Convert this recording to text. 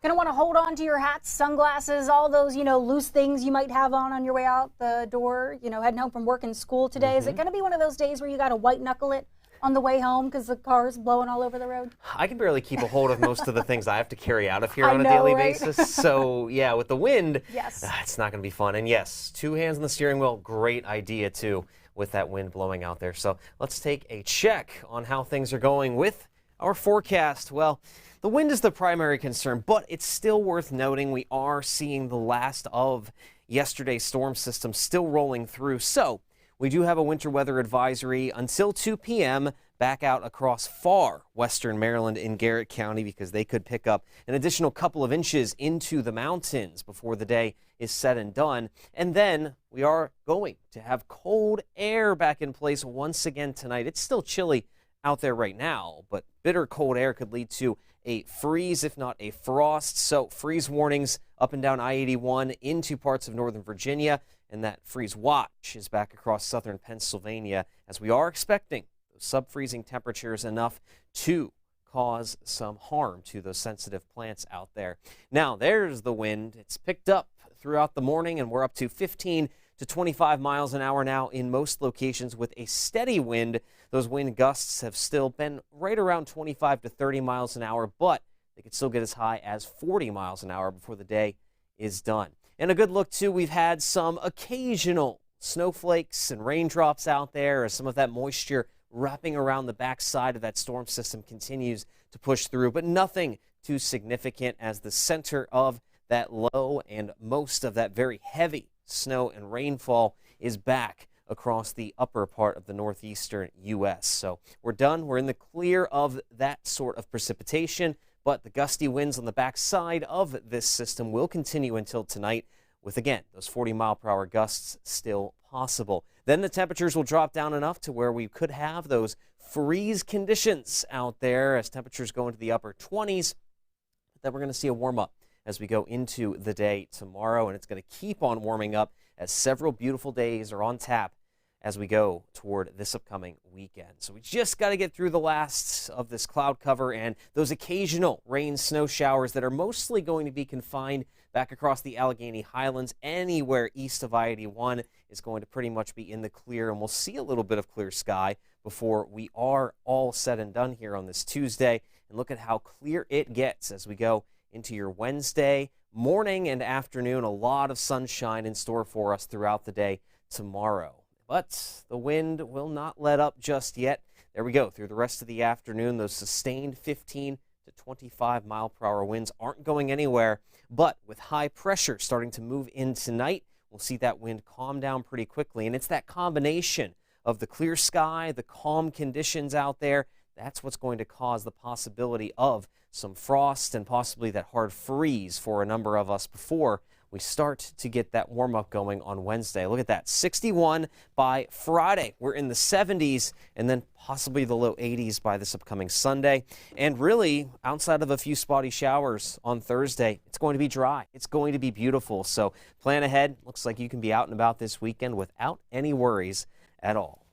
Going to want to hold on to your hats, sunglasses, all those, loose things you might have on your way out the door, heading home from work and school today. Is it going to be one of those days where you got to white knuckle it on the way home because the car's blowing all over the road? I can barely keep a hold of most of the things I have to carry out of here on a daily basis. So, yeah, with the wind, yes, it's not going to be fun. And yes, 2 hands on the steering wheel, great idea, too, with that wind blowing out there. So let's take a check on how things are going with our forecast. Well, the wind is the primary concern, but it's still worth noting we are seeing the last of yesterday's storm system still rolling through. So we do have a winter weather advisory until 2 p.m. back out across far western Maryland in Garrett County because they could pick up an additional couple of inches into the mountains before the day is said and done. And then we are going to have cold air back in place once again tonight. It's still chilly out there right now, but bitter cold air could lead to a freeze, if not a frost. So freeze warnings up and down I-81 into parts of northern Virginia, and that freeze watch is back across southern Pennsylvania as we are expecting those sub-freezing temperatures enough to cause some harm to those sensitive plants out there. Now, there's the wind. It's picked up throughout the morning, and we're up to 15 to 25 miles an hour now in most locations with a steady wind. Those wind gusts have still been right around 25 to 30 miles an hour, but they could still get as high as 40 miles an hour before the day is done. And a good look, too, we've had some occasional snowflakes and raindrops out there as some of that moisture wrapping around the backside of that storm system continues to push through, but nothing too significant as the center of that low and most of that very heavy snow and rainfall is back across the upper part of the northeastern U.S. So we're done. We're in the clear of that sort of precipitation, but the gusty winds on the backside of this system will continue until tonight with, again, those 40-mile-per-hour gusts still possible. Then the temperatures will drop down enough to where we could have those freeze conditions out there as temperatures go into the upper 20s. Then we're going to see a warm-up as we go into the day tomorrow, and it's going to keep on warming up as several beautiful days are on tap as we go toward this upcoming weekend. So we just got to get through the last of this cloud cover and those occasional rain snow showers that are mostly going to be confined back across the Allegheny Highlands. Anywhere east of I-81 is going to pretty much be in the clear, and we'll see a little bit of clear sky before we are all said and done here on this Tuesday. And look at how clear it gets as we go into your Wednesday morning and afternoon. A lot of sunshine in store for us throughout the day tomorrow. But the wind will not let up just yet. There we go. Through the rest of the afternoon, those sustained 15 to 25 mile per hour winds aren't going anywhere. But with high pressure starting to move in tonight, we'll see that wind calm down pretty quickly. And it's that combination of the clear sky, the calm conditions out there, that's what's going to cause the possibility of some frost and possibly that hard freeze for a number of us before we start to get that warm-up going on Wednesday. Look at that, 61 by Friday. We're in the 70s and then possibly the low 80s by this upcoming Sunday. And really, outside of a few spotty showers on Thursday, it's going to be dry. It's going to be beautiful. So plan ahead. Looks like you can be out and about this weekend without any worries at all.